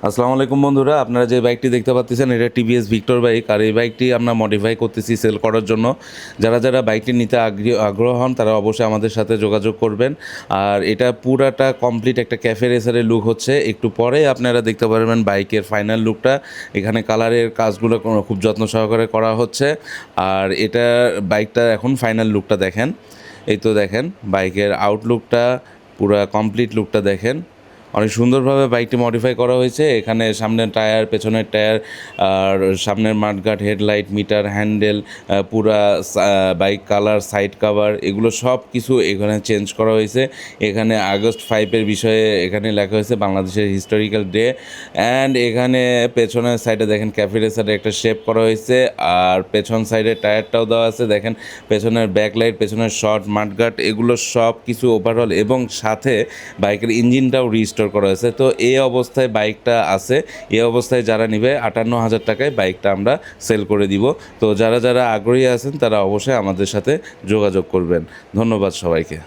আসসালামু আলাইকুম বন্ধুরা, আপনারা যে বাইকটি দেখতে পাচ্ছেন এটা টিভিএস ভিক্টর বাইক। আর এই বাইকটি আমরা মডিফাই করতেছি সেল করার জন্য। যারা যারা বাইকটি নিতে আগ্রহ হন তারা অবশ্যই আমাদের সাথে যোগাযোগ করবেন। আর এটা পুরাটা কমপ্লিট একটা ক্যাফে রেসারের লুক হচ্ছে। একটু পরে আপনারা দেখতে পারবেন বাইকের ফাইনাল লুকটা। এখানে কালারের কাজগুলো খুব যত্ন সহকারে করা হচ্ছে। আর এটা বাইকটা এখন ফাইনাল লুকটা দেখেন। এই তো দেখেন বাইকের আউটলুকটা, পুরা কমপ্লিট লুকটা দেখেন। অনেক সুন্দরভাবে বাইকটি মডিফাই করা হয়েছে। এখানে সামনের টায়ার, পেছনের টায়ার, আর সামনের মাঠগার্ড, হেডলাইট, মিটার, হ্যান্ডেল, পুরা বাইক কালার, সাইড কাভার, এগুলো সব কিছু এখানে চেঞ্জ করা হয়েছে। এখানে আগস্ট 5-এর বিষয়ে এখানে লেখা হয়েছে বাংলাদেশের হিস্টোরিক্যাল ডে। অ্যান্ড এখানে পেছনের সাইডে দেখেন ক্যাফে রেসারের একটা শেপ করা হয়েছে। আর পেছন সাইডে টায়ারটাও দেওয়া আছে দেখেন। পেছনের ব্যাকলাইট, পেছনের শর্ট, মাঠগার্ড, এগুলো সব কিছু ওভারঅল, এবং সাথে বাইকের ইঞ্জিনটাও রিস্টোর করা হয়েছে। তো এই অবস্থায় বাইকটা আছে। এই অবস্থায় যারা নেবে 58,000 টাকায় বাইকটা আমরা সেল করে দিব। তো যারা যারা আগ্রহী আছেন তারা অবশ্যই আমাদের সাথে যোগাযোগ করবেন। ধন্যবাদ সবাইকে।